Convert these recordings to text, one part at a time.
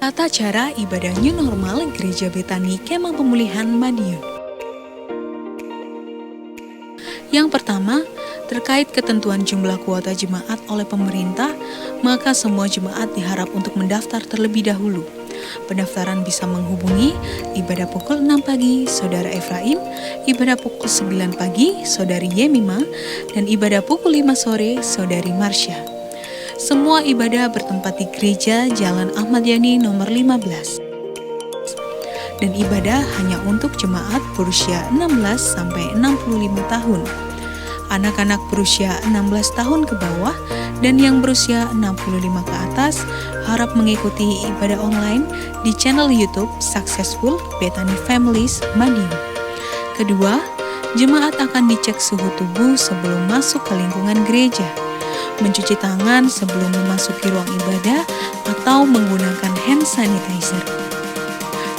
Tata cara ibadah new normal Gereja Betani Kemah Pemulihan Madiun. Yang pertama, terkait ketentuan jumlah kuota jemaat oleh pemerintah, maka semua jemaat diharap untuk mendaftar terlebih dahulu. Pendaftaran bisa menghubungi ibadah pukul 6 pagi Saudara Efraim, ibadah pukul 9 pagi Saudari Yemima, dan ibadah pukul 5 sore Saudari Marsha. Semua ibadah bertempat di Gereja Jalan Ahmad Yani nomor 15. Dan ibadah hanya untuk jemaat berusia 16 sampai 65 tahun. Anak-anak berusia 16 tahun ke bawah dan yang berusia 65 ke atas harap mengikuti ibadah online di channel YouTube Successful Betani Families Madiun. Kedua, jemaat akan dicek suhu tubuh sebelum masuk ke lingkungan gereja, mencuci tangan sebelum memasuki ruang ibadah atau menggunakan hand sanitizer.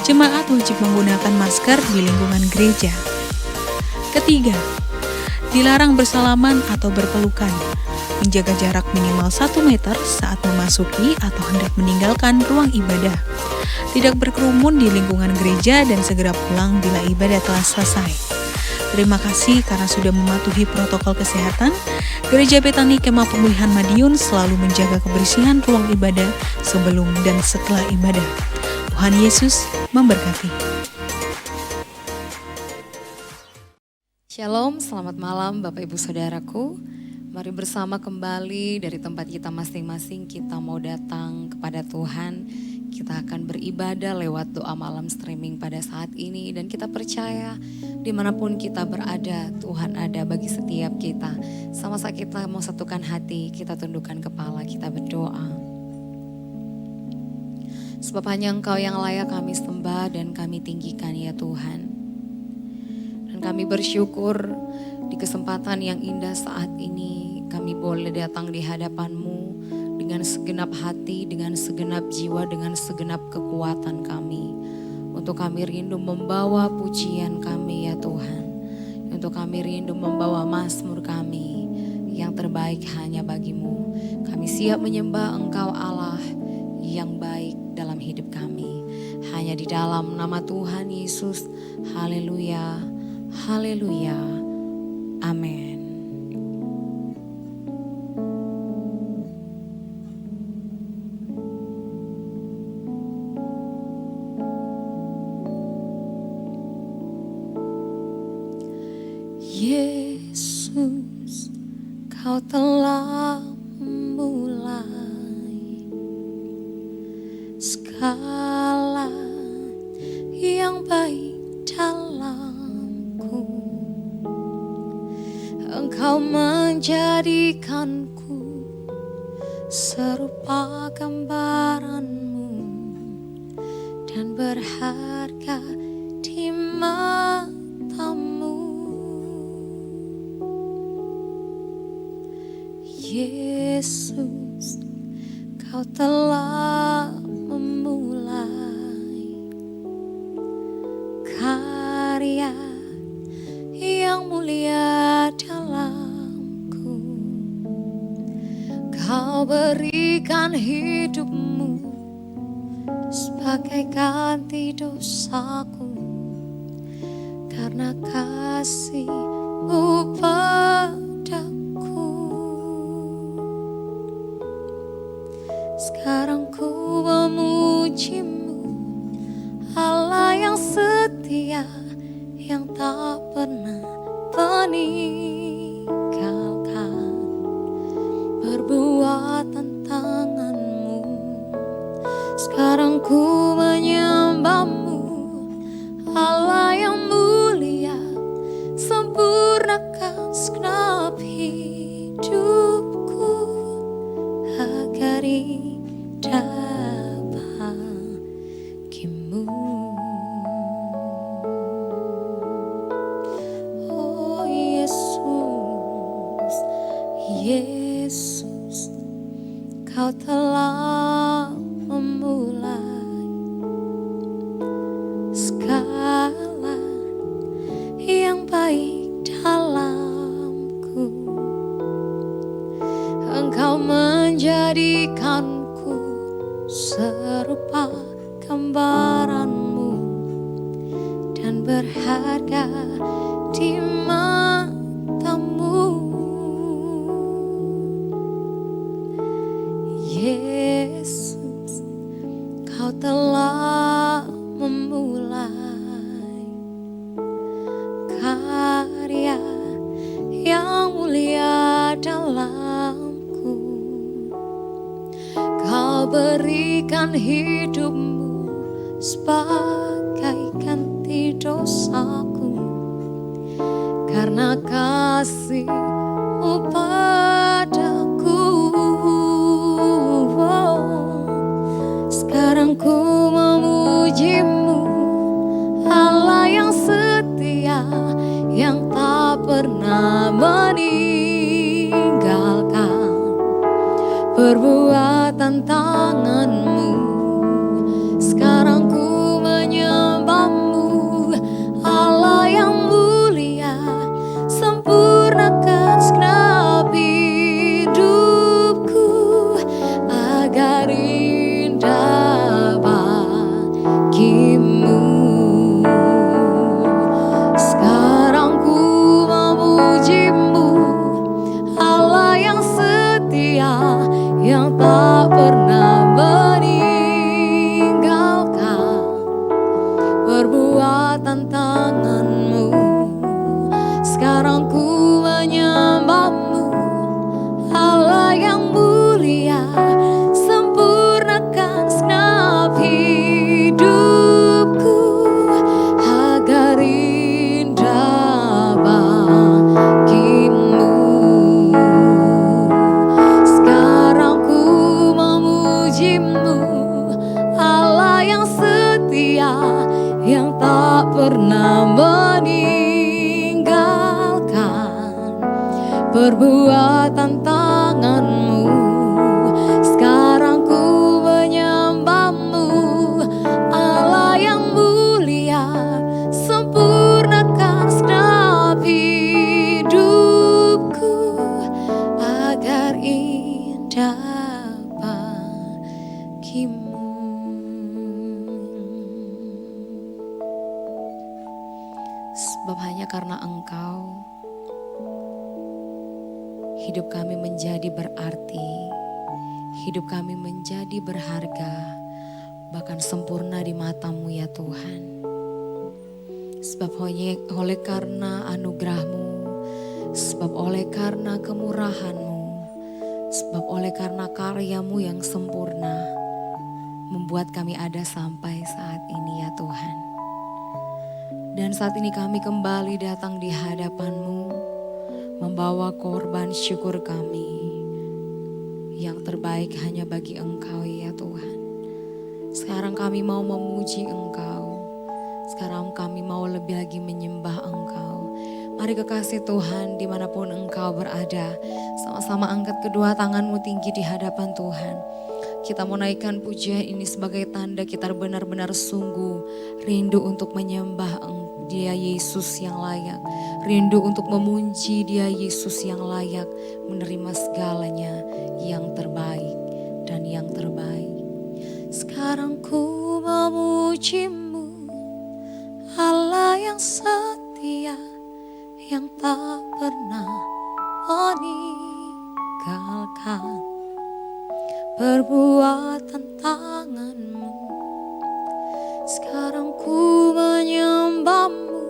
Jemaat wajib menggunakan masker di lingkungan gereja. Ketiga, dilarang bersalaman atau berpelukan, menjaga jarak minimal 1 meter saat memasuki atau hendak meninggalkan ruang ibadah, tidak berkerumun di lingkungan gereja dan segera pulang bila ibadah telah selesai. Terima kasih karena sudah mematuhi protokol kesehatan. Gereja Betani Kemah Pemulihan Madiun selalu menjaga kebersihan ruang ibadah sebelum dan setelah ibadah. Tuhan Yesus memberkati. Shalom, selamat malam Bapak Ibu Saudaraku. Mari bersama kembali dari tempat kita masing-masing kita mau datang kepada Tuhan. Kita akan beribadah lewat doa malam streaming pada saat ini. Dan kita percaya dimanapun kita berada, Tuhan ada bagi setiap kita. Sama-sama kita mau satukan hati, kita tundukkan kepala, kita berdoa. Sebab hanya Engkau yang layak kami sembah dan kami tinggikan ya Tuhan. Dan kami bersyukur di kesempatan yang indah saat ini kami boleh datang di hadapan-Mu dengan segenap hati, dengan segenap jiwa, dengan segenap kekuatan kami. Untuk kami rindu membawa pujian kami ya Tuhan. Untuk kami rindu membawa mazmur kami yang terbaik hanya bagi-Mu. Kami siap menyembah Engkau Allah yang baik dalam hidup kami. Hanya di dalam nama Tuhan Yesus. Haleluya, haleluya, amin. Yesus, Kau telah memulai segala yang baik dalamku. Engkau menjadikanku serupa gambaran-Mu dan berharga di mata-Mu. Yesus, Kau telah memulai karya yang mulia dalamku. Kau berikan hidup-Mu sebagai ganti dosaku, karena kasih-Mu padaku. Sekarang ku memuji-Mu, Allah yang setia, yang tak pernah meninggalkan perbuatan tangan-Mu. Sekarang ku menyembah-Mu, Allah yang mulia, sempurnakan segenap hidupku agar bagimu. Oh Yesus, Yesus, Kau telah memulai segala yang baik dalamku. Engkau menjadikanku serupa gambaranmu dan berharga di matamu. Yesus, Kau telah memulai karya yang mulia dalamku. Kau berikan hidupmu sebagai ganti dosaku, karena kasih-Mu padaku. Sekarang ku memuji-Mu, Allah yang setia, yang tak pernah meninggalkan perbuatan tangan-Mu. Sekarang ku menyembah-Mu, Allah yang mulia, sempurnakan segenap hidupku agar indah bagi-Mu. Sekarang ku memuji-Mu, Allah yang setia, yang tak pernah meninggalkan perbuatan tangan-Mu. Sekarang ku menyembah-Mu, Allah yang mulia, sempurnakan segenap hidupku agar indah bagi-Mu. Sekarang ku memuji-Mu, Allah yang setia, yang tak pernah meninggalkan perbuatan tangan-Mu. Sekarang ku menyembah-Mu, Allah yang mulia, sempurnakan segenap hidupku agar indah bagi-Mu. Sebab hanya karena Engkau hidup kami menjadi berarti, hidup kami menjadi berharga, bahkan sempurna di mata-Mu ya Tuhan. Sebab oleh karena anugerah-Mu, sebab oleh karena kemurahan-Mu, sebab oleh karena karya-Mu yang sempurna, membuat kami ada sampai saat ini ya Tuhan. Dan saat ini kami kembali datang di hadapan-Mu, membawa korban syukur kami yang terbaik hanya bagi Engkau ya Tuhan. Sekarang kami mau memuji Engkau, sekarang kami mau lebih lagi menyembah Engkau. Mari kekasih Tuhan, dimanapun Engkau berada, sama-sama angkat kedua tangan-Mu tinggi di hadapan Tuhan. Kita mau naikkan pujian ini sebagai tanda kita benar-benar sungguh rindu untuk menyembah Dia Yesus yang layak. Rindu untuk memuji Dia Yesus yang layak menerima segalanya yang terbaik dan yang terbaik. Sekarang ku memuji-Mu, Allah yang setia, yang tak pernah meninggalkan perbuatan tangan-Mu. Sekarang ku menyembah-Mu,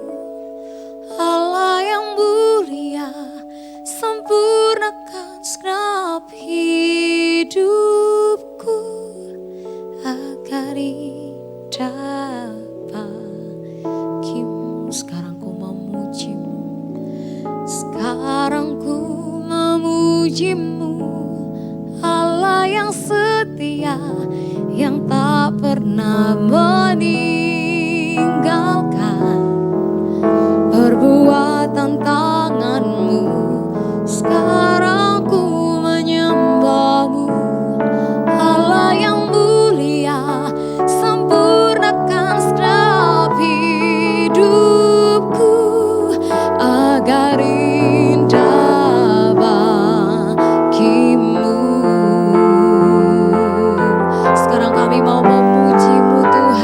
Allah yang mulia, sempurnakan segenap hidupku agar indah bagi-Mu. Sekarang ku memuji-Mu, sekarang ku memuji-Mu, Allah yang setia, yang tak pernah meninggalkan perbuatan tangan-Mu. Sekarang ku menyembah-Mu, Allah yang mulia, sempurnakan segenap hidupku agar indah bagi-Mu. Sekarang kami mau memuji-Mu Tuhan.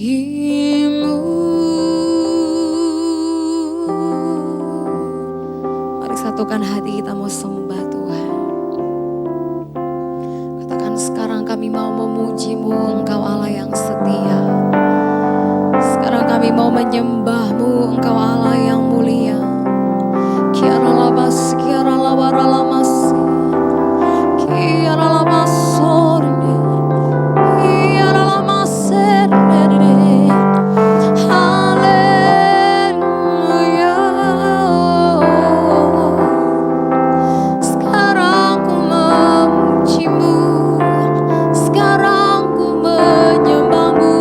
bagimu. Mari satukan hati kita mau sembah Tuhan. Katakan, sekarang kami mau memuji-Mu, Engkau Allah yang setia. Sekarang kami mau menyembah-Mu, Engkau Allah yang mulia. Kiara labas, kiara lawara lamas, kiara lamas sorne, kiara lamas serne. Haleluya. Sekarang ku memuji-Mu, sekarang ku menyembah-Mu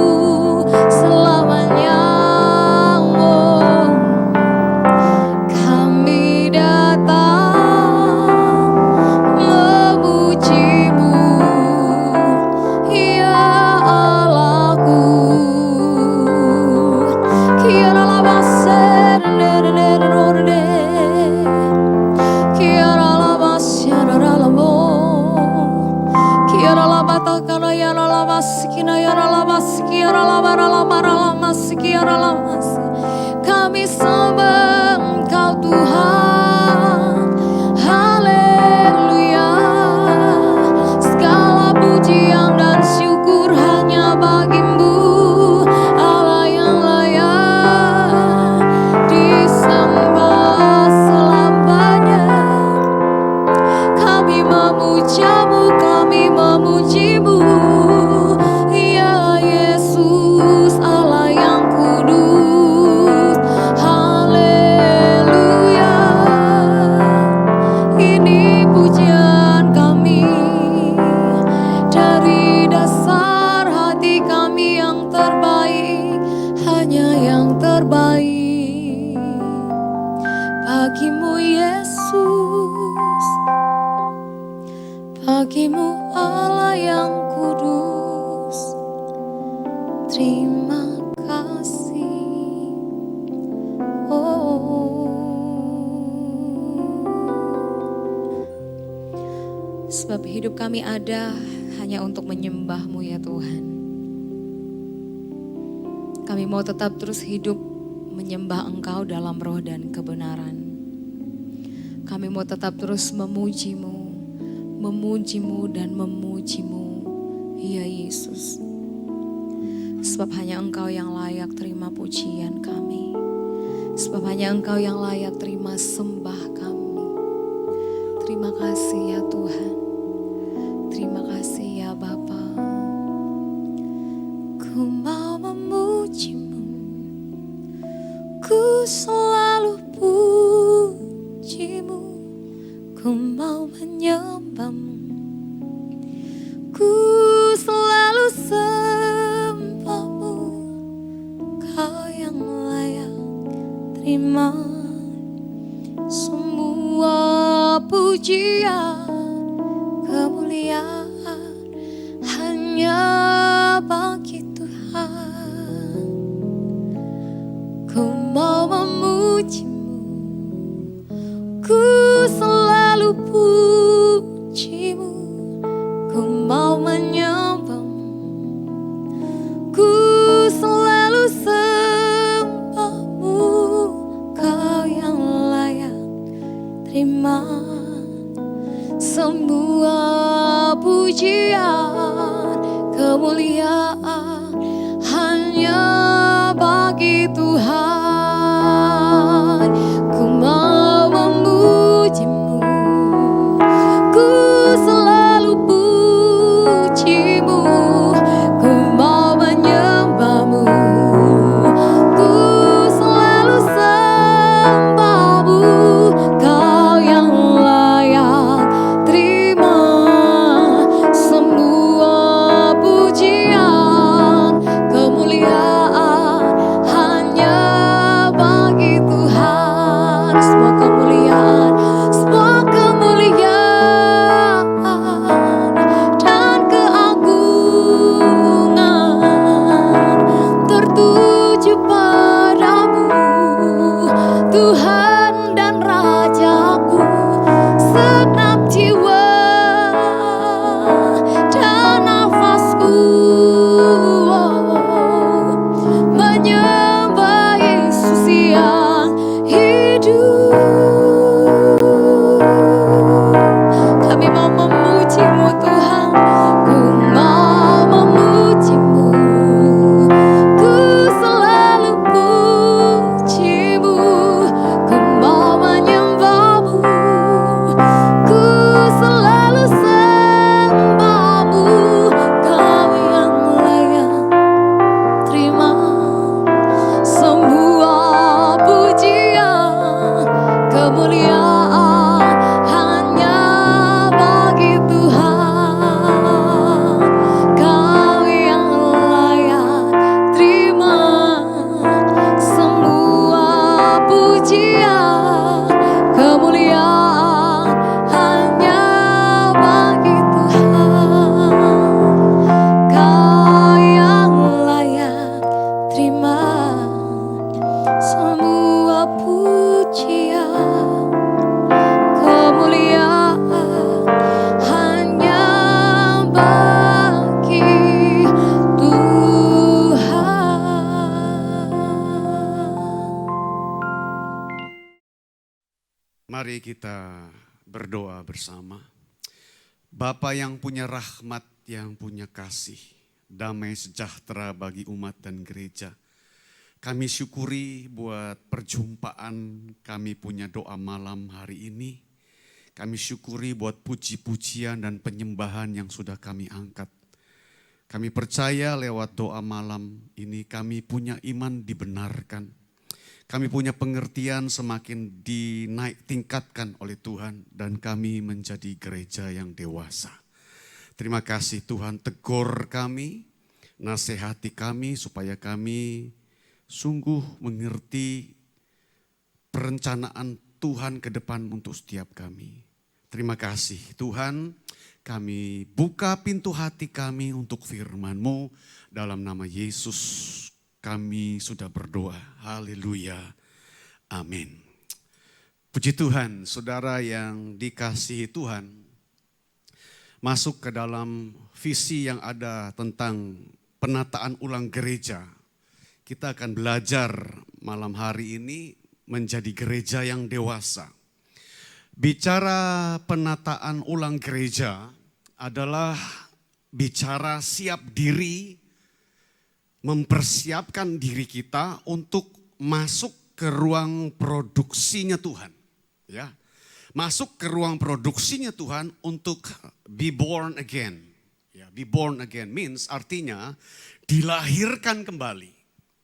selamanya. Kami datang memuji-Mu, ya Allahku. Kiara labaser nernerorde, kiara labasera lamo, kiara labata kana yara labas kina yara labas kiara labara lamara lamas kiara lamas. Kami sembah Engkau Tuhan. Haleluya. Segala pujian dan syukur hanya bagi-Mu, Allah yang layak disembah selamanya. Kami memuja-Mu, kami memuji-Mu, ya Yesus Allah yang kudus. Haleluya. Ini pujian kami dari dasar hati kami yang terbaik, hanya yang terbaik bagi-Mu Yesus, bagi-Mu Allah yang kudus. Terima kasih. Sebab hidup kami ada hanya untuk menyembah-Mu ya Tuhan. Kami mau tetap terus hidup menyembah Engkau dalam roh dan kebenaran. Kami mau tetap terus memuji-Mu, memuji-Mu dan memuji-Mu, ya Yesus. Sebab hanya Engkau yang layak terima pujian kami. Sebab hanya Engkau yang layak terima sembah kami. Terima kasih ya Tuhan. Terima kasih ya Bapa. Ku mau memuji-Mu, ku selalu puji-Mu, ku mau menyembah-Mu, ku selalu sembah-Mu. Kau yang layak terima semua pujian, kemuliaan hanya bagi Tuhan. Ku mau memuji-Mu, ku selalu puji-Mu, ku mau menyembah-Mu, ku selalu sembah-Mu. Kau yang layak terima semua pujian, kemuliaan hanya bagi Tuhan. Ku mau memuji-Mu, ku selalu puji-Mu, ku mau menyembah-Mu, ku selalu sembah-Mu. Kau yang layak terima semua pujian, kemuliaan hanya Mari kita berdoa bersama. Bapa yang punya rahmat, yang punya kasih, damai sejahtera bagi umat dan gereja. Kami syukuri buat perjumpaan kami punya doa malam hari ini. Kami syukuri buat puji-pujian dan penyembahan yang sudah kami angkat. Kami percaya lewat doa malam ini kami punya iman dibenarkan. Kami punya pengertian semakin dinaik tingkatkan oleh Tuhan dan kami menjadi gereja yang dewasa. Terima kasih Tuhan, tegur kami, nasihati kami supaya kami sungguh mengerti perencanaan Tuhan ke depan untuk setiap kami. Terima kasih Tuhan, kami buka pintu hati kami untuk firman-Mu. Dalam nama Yesus kami sudah berdoa. Haleluya. Amin. Puji Tuhan, saudara yang dikasihi Tuhan. Masuk ke dalam visi yang ada tentang penataan ulang gereja. Kita akan belajar malam hari ini menjadi gereja yang dewasa. Bicara penataan ulang gereja adalah bicara siap diri, mempersiapkan diri kita untuk masuk ke ruang produksinya Tuhan. Ya, masuk ke ruang produksinya Tuhan untuk be born again. Ya, be born again means artinya dilahirkan kembali.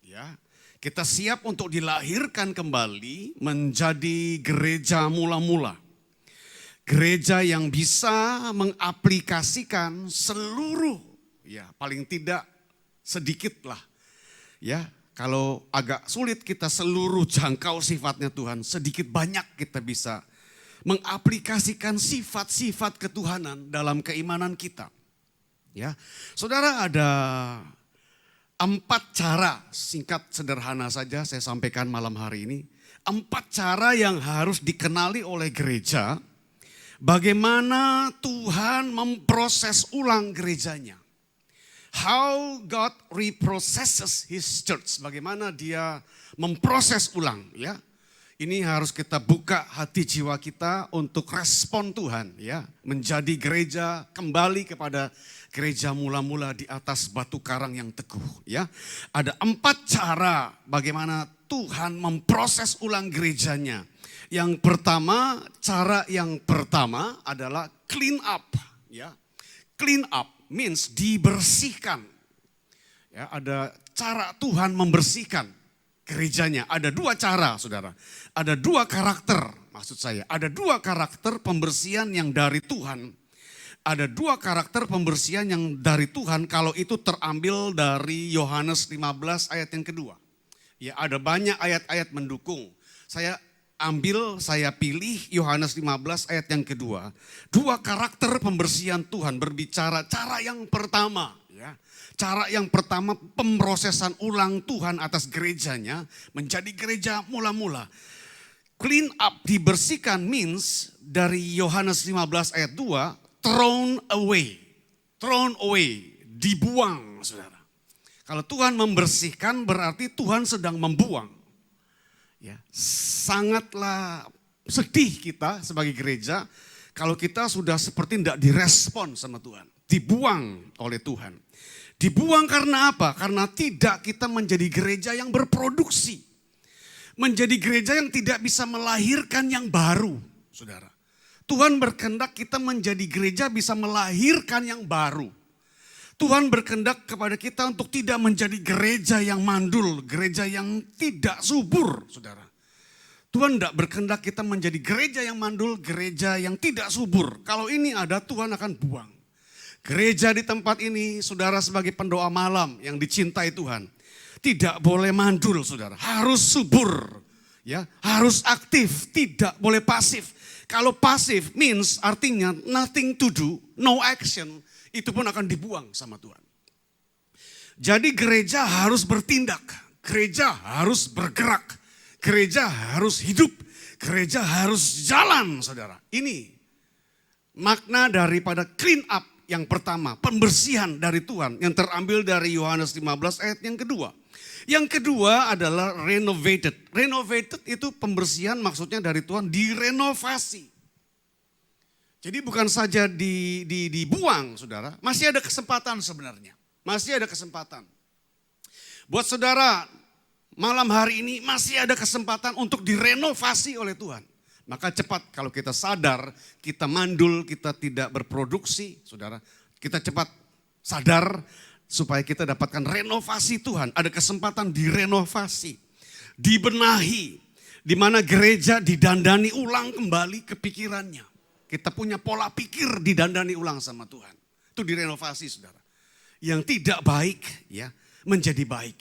Ya, kita siap untuk dilahirkan kembali menjadi gereja mula-mula. Gereja yang bisa mengaplikasikan seluruh, ya paling tidak sedikit lah. Ya, kalau agak sulit kita seluruh jangkau sifatnya Tuhan, sedikit banyak kita bisa mengaplikasikan sifat-sifat ketuhanan dalam keimanan kita. Ya, saudara, ada 4 cara, singkat sederhana saja saya sampaikan malam hari ini. 4 cara yang harus dikenali oleh gereja, bagaimana Tuhan memproses ulang gerejanya. How God reprocesses His church, bagaimana dia memproses ulang. Ya, ini harus kita buka hati jiwa kita untuk respon Tuhan. Ya, menjadi gereja kembali kepada gereja mula-mula di atas batu karang yang teguh. Ya, ada 4 cara bagaimana Tuhan memproses ulang gerejanya. Yang pertama, cara yang pertama adalah clean up. Ya, clean up means dibersihkan. Ya, ada cara Tuhan membersihkan gerejanya. Ada 2 cara, saudara. Ada 2 karakter, maksud saya. Ada 2 karakter pembersihan yang dari Tuhan. Ada 2 karakter pembersihan yang dari Tuhan kalau itu terambil dari Yohanes 15 ayat yang kedua. Ya, ada banyak ayat-ayat mendukung. Saya pilih Yohanes 15 ayat yang kedua. 2 karakter pembersihan Tuhan berbicara cara yang pertama. Ya, cara yang pertama pemrosesan ulang Tuhan atas gerejanya menjadi gereja mula-mula. Clean up, dibersihkan means dari Yohanes 15 ayat 2, thrown away, dibuang, saudara. Kalau Tuhan membersihkan berarti Tuhan sedang membuang. Ya, sangatlah sedih kita sebagai gereja kalau kita sudah seperti tidak direspon sama Tuhan. Dibuang oleh Tuhan. Dibuang karena apa? Karena tidak kita menjadi gereja yang berproduksi. Menjadi gereja yang tidak bisa melahirkan yang baru, saudara. Tuhan berkehendak kita menjadi gereja bisa melahirkan yang baru. Tuhan berkehendak kepada kita untuk tidak menjadi gereja yang mandul, gereja yang tidak subur, saudara. Tuhan tidak berkehendak kita menjadi gereja yang mandul, gereja yang tidak subur. Kalau ini ada, Tuhan akan buang. Gereja di tempat ini, saudara sebagai pendoa malam yang dicintai Tuhan, tidak boleh mandul, saudara. Harus subur, ya, harus aktif, tidak boleh pasif. Kalau pasif means artinya nothing to do, no action, itu pun akan dibuang sama Tuhan. Jadi gereja harus bertindak, gereja harus bergerak, gereja harus hidup, gereja harus jalan, saudara. Ini makna daripada clean up, yang pertama, pembersihan dari Tuhan yang terambil dari Yohanes 15 ayat yang kedua. Yang kedua adalah renovated. Renovated itu pembersihan maksudnya dari Tuhan direnovasi. Jadi bukan saja dibuang saudara, masih ada kesempatan sebenarnya. Masih ada kesempatan. Buat saudara malam hari ini masih ada kesempatan untuk direnovasi oleh Tuhan. Maka cepat kalau kita sadar, kita mandul, kita tidak berproduksi, saudara. Kita cepat sadar supaya kita dapatkan renovasi Tuhan. Ada kesempatan direnovasi, dibenahi. Di mana gereja didandani ulang kembali kepikirannya. Kita punya pola pikir didandani ulang sama Tuhan. Itu direnovasi saudara. Yang tidak baik ya menjadi baik.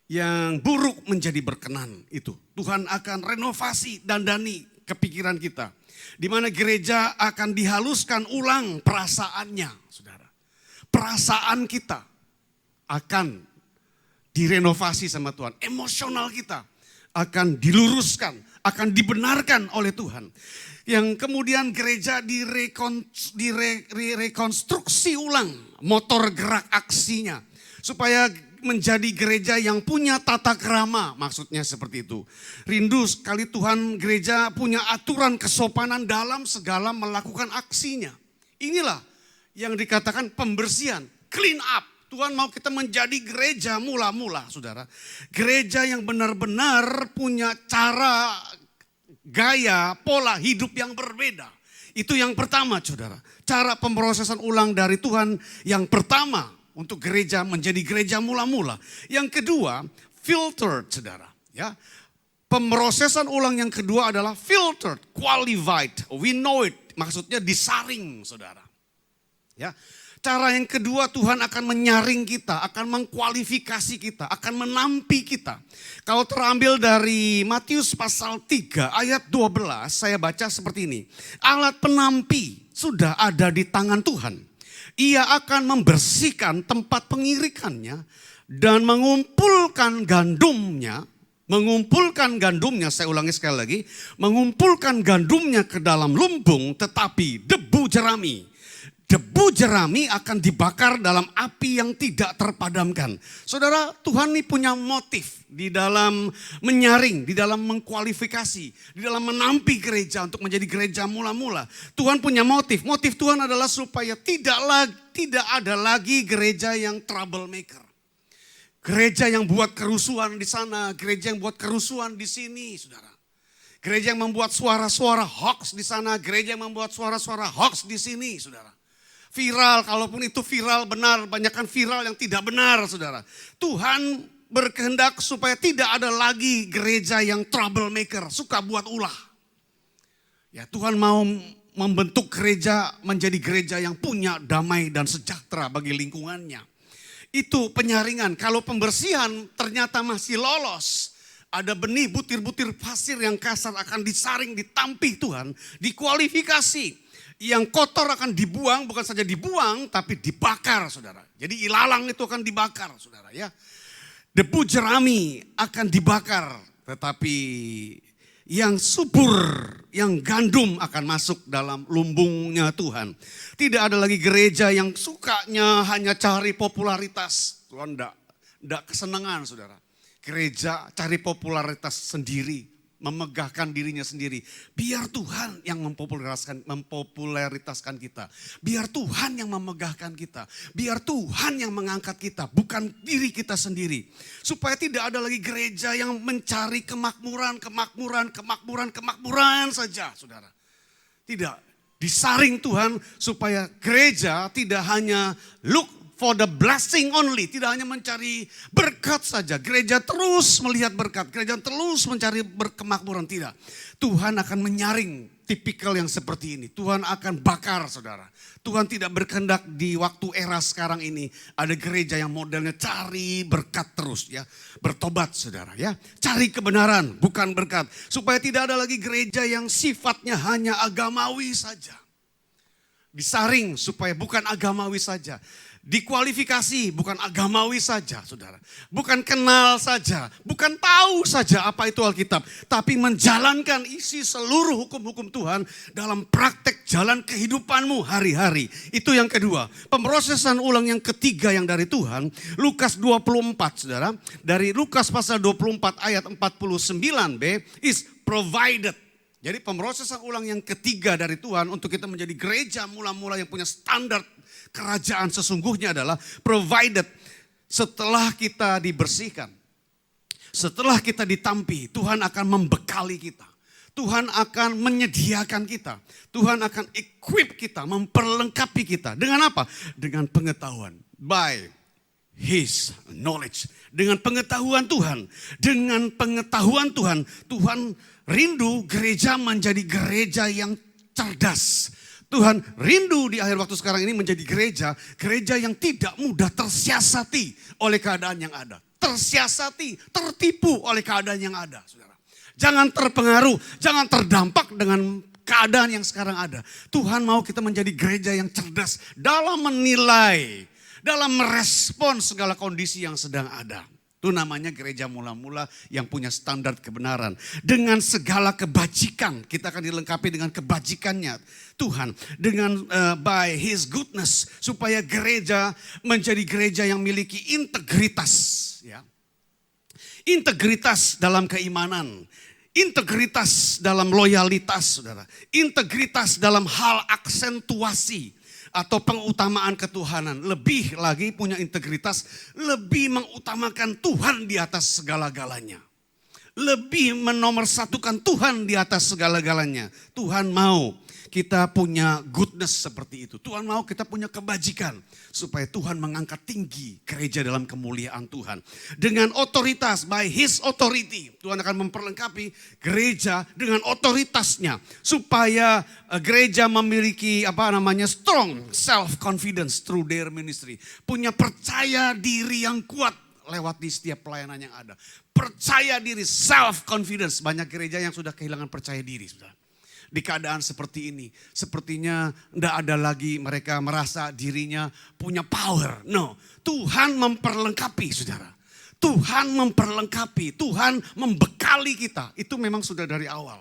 Yang buruk menjadi berkenan itu. Tuhan akan renovasi dandani kepikiran kita. Di mana gereja akan dihaluskan ulang perasaannya, saudara. Perasaan kita akan direnovasi sama Tuhan. Emosional kita akan diluruskan, akan dibenarkan oleh Tuhan. Yang kemudian gereja direkonstruksi ulang motor gerak aksinya. Supaya menjadi gereja yang punya tata krama, maksudnya seperti itu. Rindu sekali Tuhan gereja punya aturan kesopanan dalam segala melakukan aksinya. Inilah yang dikatakan pembersihan, clean up. Tuhan mau kita menjadi gereja mula-mula saudara. Gereja yang benar-benar punya cara, gaya, pola hidup yang berbeda. Itu yang pertama saudara. Cara pemrosesan ulang dari Tuhan yang pertama. Untuk gereja menjadi gereja mula-mula. Yang kedua, filtered saudara. Ya, pemrosesan ulang yang kedua adalah filtered, qualified. We know it, maksudnya disaring saudara. Ya, cara yang kedua Tuhan akan menyaring kita, akan mengkualifikasi kita, akan menampi kita. Kalau terambil dari Matius pasal 3 ayat 12, saya baca seperti ini. Alat penampi sudah ada di tangan Tuhan. Ia akan membersihkan tempat pengirikannya dan mengumpulkan gandumnya, saya ulangi sekali lagi, mengumpulkan gandumnya ke dalam lumbung, tetapi debu jerami akan dibakar dalam api yang tidak terpadamkan. Saudara, Tuhan ini punya motif di dalam menyaring, di dalam mengkualifikasi, di dalam menampi gereja untuk menjadi gereja mula-mula. Tuhan punya motif. Motif Tuhan adalah supaya tidak ada lagi gereja yang troublemaker. Gereja yang buat kerusuhan di sana, gereja yang buat kerusuhan di sini, saudara. Gereja yang membuat suara-suara hoax di sana, gereja yang membuat suara-suara hoax di sini, saudara. Viral, kalaupun itu viral benar, banyakkan viral yang tidak benar, saudara. Tuhan berkehendak supaya tidak ada lagi gereja yang troublemaker, suka buat ulah. Ya, Tuhan mau membentuk gereja menjadi gereja yang punya damai dan sejahtera bagi lingkungannya. Itu penyaringan. Kalau pembersihan ternyata masih lolos, ada benih butir-butir pasir yang kasar akan disaring, ditampih Tuhan, dikualifikasi. Yang kotor akan dibuang, bukan saja dibuang, tapi dibakar, saudara. Jadi ilalang itu akan dibakar, saudara. Ya, debu jerami akan dibakar, tetapi yang subur, yang gandum akan masuk dalam lumbungnya Tuhan. Tidak ada lagi gereja yang sukanya hanya cari popularitas. Tuhan enggak kesenangan, saudara. Gereja cari popularitas sendiri. Memegahkan dirinya sendiri. Biar Tuhan yang mempopulertaskan kita. Biar Tuhan yang memegahkan kita. Biar Tuhan yang mengangkat kita. Bukan diri kita sendiri. Supaya tidak ada lagi gereja yang mencari kemakmuran saja, saudara. Tidak. Disaring Tuhan supaya gereja tidak hanya look for the blessing only. Tidak hanya mencari berkat saja. Gereja terus melihat berkat. Gereja terus mencari kemakmuran. Tidak. Tuhan akan menyaring tipikal yang seperti ini. Tuhan akan bakar, saudara. Tuhan tidak berkehendak di waktu era sekarang ini. Ada gereja yang modelnya cari berkat terus, ya. Bertobat, saudara, ya. Cari kebenaran, bukan berkat. Supaya tidak ada lagi gereja yang sifatnya hanya agamawi saja. Disaring supaya bukan agamawi saja. Dikualifikasi bukan agamawi saja, saudara. Bukan kenal saja, bukan tahu saja apa itu Alkitab. Tapi menjalankan isi seluruh hukum-hukum Tuhan dalam praktek jalan kehidupanmu hari-hari. Itu yang kedua. Pemrosesan ulang yang ketiga yang dari Tuhan, Lukas 24, saudara. Dari Lukas pasal 24 ayat 49b, is provided. Jadi pemrosesan ulang yang ketiga dari Tuhan untuk kita menjadi gereja mula-mula yang punya standar kerajaan sesungguhnya adalah provided. Setelah kita dibersihkan, setelah kita ditampi, Tuhan akan membekali kita. Tuhan akan menyediakan kita. Tuhan akan equip kita, memperlengkapi kita. Dengan apa? Dengan pengetahuan. By His knowledge. Dengan pengetahuan Tuhan. Dengan pengetahuan Tuhan, Tuhan rindu gereja menjadi gereja yang cerdas. Tuhan rindu di akhir waktu sekarang ini menjadi gereja yang tidak mudah tersiasati oleh keadaan yang ada. Tersiasati, tertipu oleh keadaan yang ada, saudara. Jangan terpengaruh, jangan terdampak dengan keadaan yang sekarang ada. Tuhan mau kita menjadi gereja yang cerdas dalam menilai, dalam merespon segala kondisi yang sedang ada. Itu namanya gereja mula-mula yang punya standar kebenaran. Dengan segala kebajikan, kita akan dilengkapi dengan kebajikannya Tuhan. Dengan by His goodness, supaya gereja menjadi gereja yang memiliki integritas. Ya. Integritas dalam keimanan. Integritas dalam loyalitas, saudara. Integritas dalam hal aksentuasi atau pengutamaan ketuhanan. Lebih lagi punya integritas, lebih mengutamakan Tuhan di atas segala-galanya. Lebih menomorsatukan Tuhan di atas segala-galanya. Tuhan mau kita punya goodness seperti itu. Tuhan mau kita punya kebajikan. Supaya Tuhan mengangkat tinggi gereja dalam kemuliaan Tuhan. Dengan otoritas, by His authority. Tuhan akan memperlengkapi gereja dengan otoritasnya. Supaya gereja memiliki strong self-confidence through their ministry. Punya percaya diri yang kuat lewat di setiap pelayanan yang ada. Percaya diri, self-confidence. Banyak gereja yang sudah kehilangan percaya diri, saudara. Di keadaan seperti ini, sepertinya tidak ada lagi mereka merasa dirinya punya power. No, Tuhan memperlengkapi, saudara. Tuhan memperlengkapi, Tuhan membekali kita. Itu memang sudah dari awal.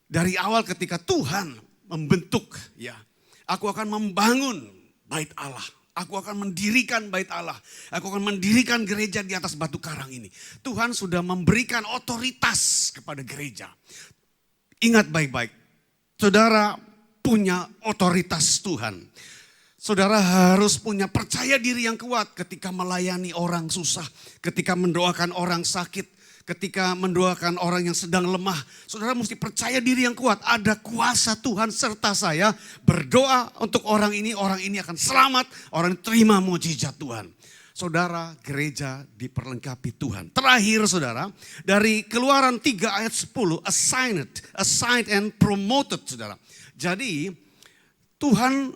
Dari awal ketika Tuhan membentuk, ya, aku akan membangun bait Allah. Aku akan mendirikan bait Allah. Aku akan mendirikan gereja di atas batu karang ini. Tuhan sudah memberikan otoritas kepada gereja. Ingat baik-baik. Saudara punya otoritas Tuhan. Saudara harus punya percaya diri yang kuat ketika melayani orang susah. Ketika mendoakan orang sakit. Ketika mendoakan orang yang sedang lemah. Saudara mesti percaya diri yang kuat. Ada kuasa Tuhan serta saya berdoa untuk orang ini akan selamat. Orang terima mujizat Tuhan. Saudara, gereja diperlengkapi Tuhan. Terakhir saudara, dari Keluaran 3 ayat 10, assigned and promoted saudara. Jadi Tuhan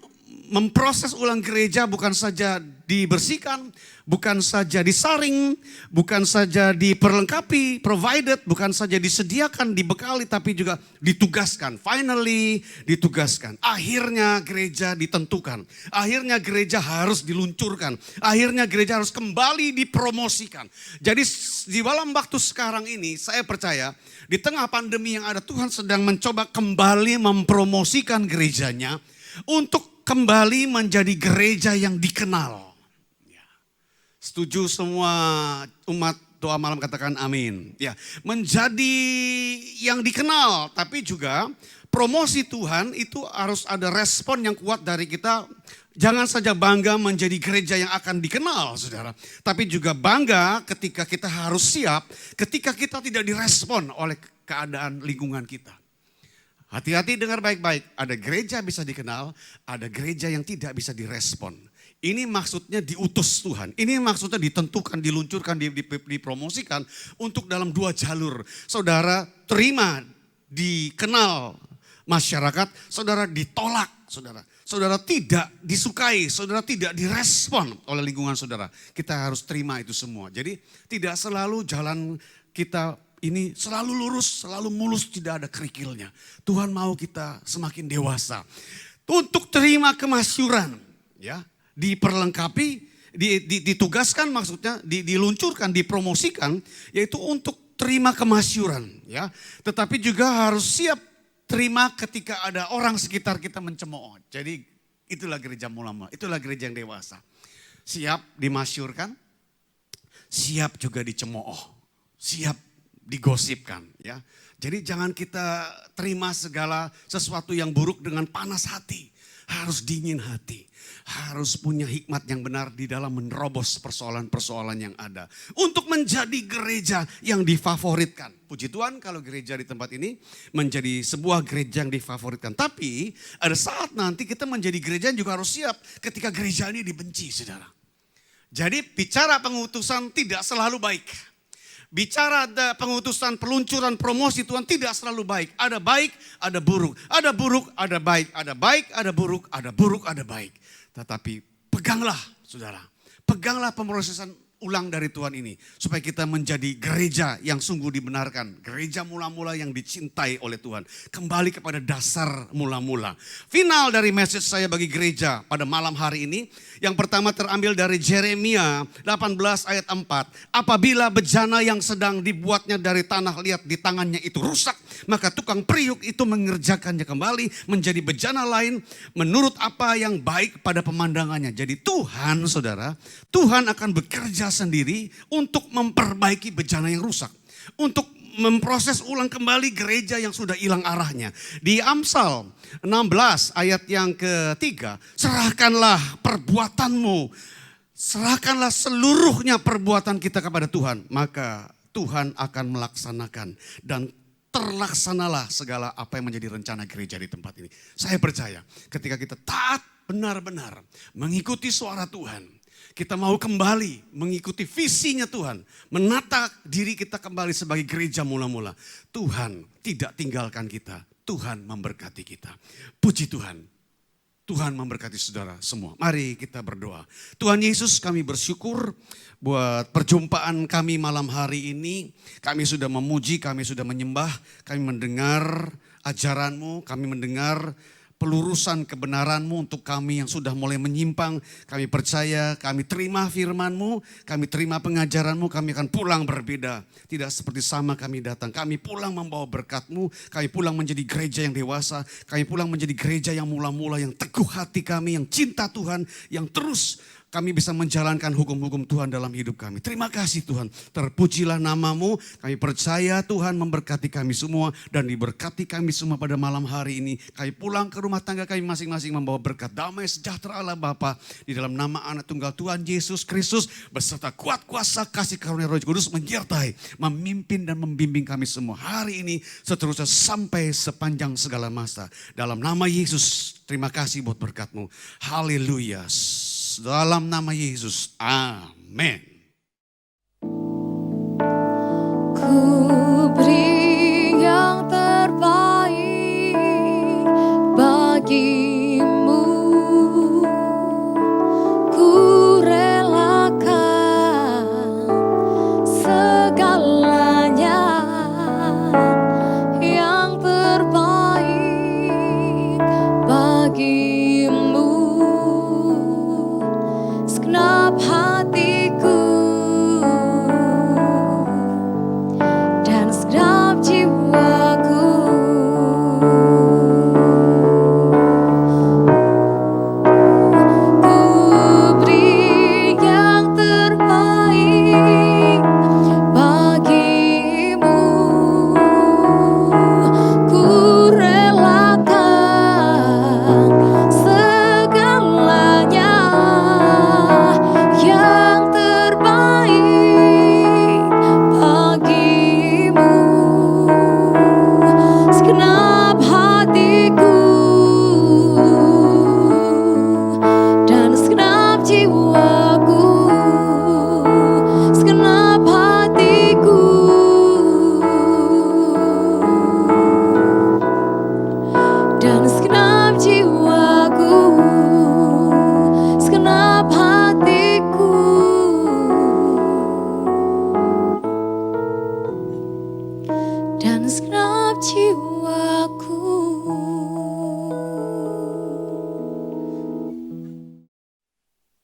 memproses ulang gereja bukan saja dibersihkan, bukan saja disaring, bukan saja diperlengkapi, provided, bukan saja disediakan, dibekali, tapi juga ditugaskan. Finally ditugaskan. Akhirnya gereja ditentukan. Akhirnya gereja harus diluncurkan. Akhirnya gereja harus kembali dipromosikan. Jadi di dalam waktu sekarang ini saya percaya di tengah pandemi yang ada Tuhan sedang mencoba kembali mempromosikan gerejanya untuk kembali menjadi gereja yang dikenal. Setuju semua umat doa malam katakan amin. Ya, menjadi yang dikenal, tapi juga promosi Tuhan itu harus ada respon yang kuat dari kita. Jangan saja bangga menjadi gereja yang akan dikenal, saudara. Tapi juga bangga ketika kita harus siap, ketika kita tidak direspon oleh keadaan lingkungan kita. Hati-hati dengar baik-baik, ada gereja bisa dikenal, ada gereja yang tidak bisa direspon. Ini maksudnya diutus Tuhan, ini maksudnya ditentukan, diluncurkan, dipromosikan untuk dalam dua jalur. Saudara terima, dikenal masyarakat, saudara ditolak, saudara. Saudara tidak disukai, saudara tidak direspon oleh lingkungan saudara. Kita harus terima itu semua. Jadi tidak selalu jalan kita ini selalu lurus, selalu mulus, tidak ada kerikilnya. Tuhan mau kita semakin dewasa. Untuk terima kemasyuran, ya, diperlengkapi, ditugaskan maksudnya, diluncurkan, dipromosikan, yaitu untuk terima kemasyuran. Ya. Tetapi juga harus siap terima ketika ada orang sekitar kita mencemooh. Jadi itulah gereja mula-mula, itulah gereja yang dewasa. Siap dimasyurkan, siap juga dicemooh, siap digosipkan. Ya. Jadi jangan kita terima segala sesuatu yang buruk dengan panas hati. Harus dingin hati. Harus punya hikmat yang benar di dalam menerobos persoalan-persoalan yang ada. Untuk menjadi gereja yang difavoritkan. Puji Tuhan kalau gereja di tempat ini menjadi sebuah gereja yang difavoritkan. Tapi ada saat nanti kita menjadi gereja yang juga harus siap ketika gereja ini dibenci, saudara. Jadi bicara pengutusan tidak selalu baik. Bicara ada pengutusan, peluncuran, promosi Tuhan tidak selalu baik. Ada baik, ada buruk. Ada buruk, ada baik. Ada baik, ada buruk. Ada buruk, ada baik. Tetapi peganglah saudara. Peganglah pemrosesan ulang dari Tuhan ini. Supaya kita menjadi gereja yang sungguh dibenarkan. Gereja mula-mula yang dicintai oleh Tuhan. Kembali kepada dasar mula-mula. Final dari message saya bagi gereja pada malam hari ini. Yang pertama terambil dari Yeremia 18 ayat 4. Apabila bejana yang sedang dibuatnya dari tanah liat di tangannya itu rusak, maka tukang periuk itu mengerjakannya kembali menjadi bejana lain menurut apa yang baik pada pemandangannya. Jadi Tuhan, saudara, Tuhan akan bekerja sendiri untuk memperbaiki bejana yang rusak. Untuk memproses ulang kembali gereja yang sudah hilang arahnya. Di Amsal 16 ayat yang ketiga, serahkanlah perbuatanmu, serahkanlah seluruhnya perbuatan kita kepada Tuhan, maka Tuhan akan melaksanakan dan terlaksanalah segala apa yang menjadi rencana gereja di tempat ini. Saya percaya ketika kita taat benar-benar mengikuti suara Tuhan, kita mau kembali mengikuti visinya Tuhan. Menata diri kita kembali sebagai gereja mula-mula. Tuhan tidak tinggalkan kita. Tuhan memberkati kita. Puji Tuhan. Tuhan memberkati saudara semua. Mari kita berdoa. Tuhan Yesus, kami bersyukur buat perjumpaan kami malam hari ini. Kami sudah memuji, kami sudah menyembah. Kami mendengar ajaran-Mu, kami mendengar pelurusan kebenaran-Mu untuk kami yang sudah mulai menyimpang. Kami percaya, kami terima firman-Mu, kami terima pengajaran-Mu, kami akan pulang berbeda. Tidak seperti sama kami datang, kami pulang membawa berkat-Mu, kami pulang menjadi gereja yang dewasa, kami pulang menjadi gereja yang mula-mula, yang teguh hati kami, yang cinta Tuhan, yang terus kami bisa menjalankan hukum-hukum Tuhan dalam hidup kami. Terima kasih Tuhan, terpujilah nama-Mu. Kami percaya Tuhan memberkati kami semua dan diberkati kami semua pada malam hari ini. Kami pulang ke rumah tangga kami masing-masing membawa berkat damai sejahtera Allah Bapa di dalam nama Anak Tunggal Tuhan Yesus Kristus beserta kuat kuasa kasih karunia Roh Kudus menyertai, memimpin dan membimbing kami semua hari ini seterusnya sampai sepanjang segala masa. Dalam nama Yesus, terima kasih buat berkat-Mu. Haleluya. Dalam nama Yesus, amin. Ku beri yang terbaik bagimu, ku relakan segalanya yang terbaik bagimu. Segenap hatiku dan segenap jiwaku, ku beri yang terbaik bagi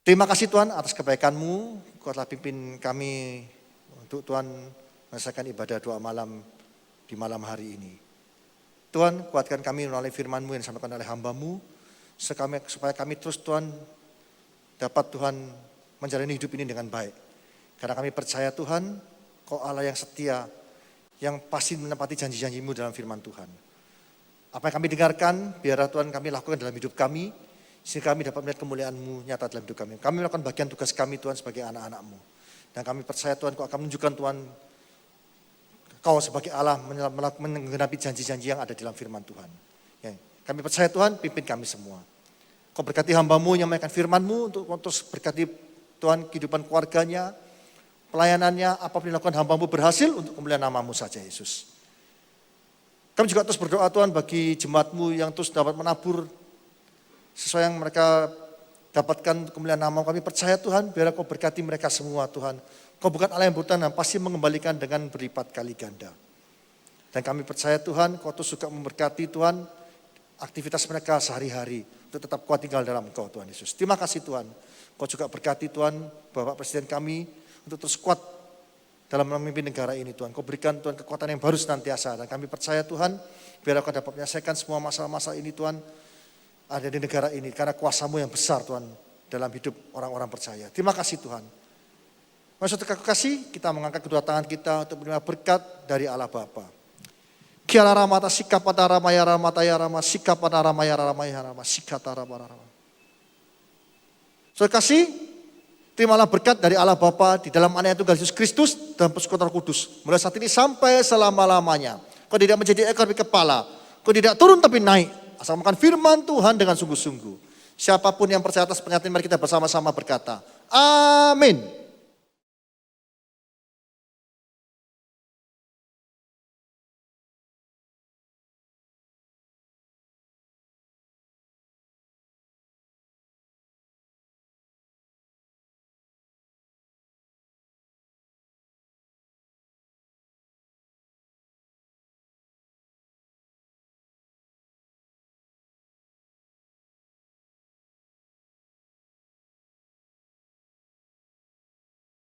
Terima kasih Tuhan atas kebaikan-Mu, kuatlah pimpin kami untuk Tuhan menyelesaikan ibadah doa malam di malam hari ini. Tuhan, kuatkan kami melalui firman-Mu yang disampaikan oleh hamba-Mu, supaya kami terus Tuhan dapat Tuhan menjalani hidup ini dengan baik. Karena kami percaya Tuhan, Kau Allah yang setia, yang pasti menepati janji-janji-Mu dalam firman Tuhan. Apa yang kami dengarkan, biarlah Tuhan kami lakukan dalam hidup kami, sehingga kami dapat melihat kemuliaan-Mu nyata dalam hidup kami. Kami melakukan bagian tugas kami Tuhan sebagai anak-anak-Mu. Dan kami percaya Tuhan Kau akan menunjukkan Tuhan, Kau sebagai Allah menggenapi janji-janji yang ada dalam firman Tuhan. Ya, kami percaya Tuhan, pimpin kami semua. Kau berkati hamba-Mu yang menyampaikan firman-Mu untuk terus berkati Tuhan kehidupan keluarganya, pelayanannya, apapun yang dilakukan hamba-Mu berhasil untuk kemuliaan nama-Mu saja Yesus. Kami juga terus berdoa Tuhan bagi jemaat-Mu yang terus dapat menabur sesuai yang mereka dapatkan kemuliaan nama. Kami percaya Tuhan, biar Kau berkati mereka semua Tuhan. Kau bukan Allah yang bertahan dan pasti mengembalikan dengan berlipat kali ganda. Dan kami percaya Tuhan, Kau terus juga memberkati Tuhan aktivitas mereka sehari-hari untuk tetap kuat tinggal dalam Kau Tuhan Yesus. Terima kasih Tuhan. Kau juga berkati Tuhan Bapak Presiden kami untuk terus kuat dalam memimpin negara ini Tuhan. Kau berikan Tuhan kekuatan yang baru senantiasa. Dan kami percaya Tuhan, biar Kau dapat menyelesaikan semua masalah-masalah ini Tuhan, ada di negara ini karena kuasa-Mu yang besar Tuhan dalam hidup orang-orang percaya. Terima kasih Tuhan. Maksud kasih, kita mengangkat kedua tangan kita untuk menerima berkat dari Allah Bapa. Kiala ramata sikapata ramaya ramata ya rama sikapata ramaya ramaya rama sikata rama rama. Saudara kasih, terimalah berkat dari Allah Bapa di dalam Anak Tunggal Yesus Kristus dan persekutuan Roh Kudus mulai saat ini sampai selama-lamanya. Kau tidak menjadi ekor tapi kepala, kau tidak turun tapi naik. Asal makan firman Tuhan dengan sungguh-sungguh. Siapapun yang percaya atas pernyataan, mari kita bersama-sama berkata, amin.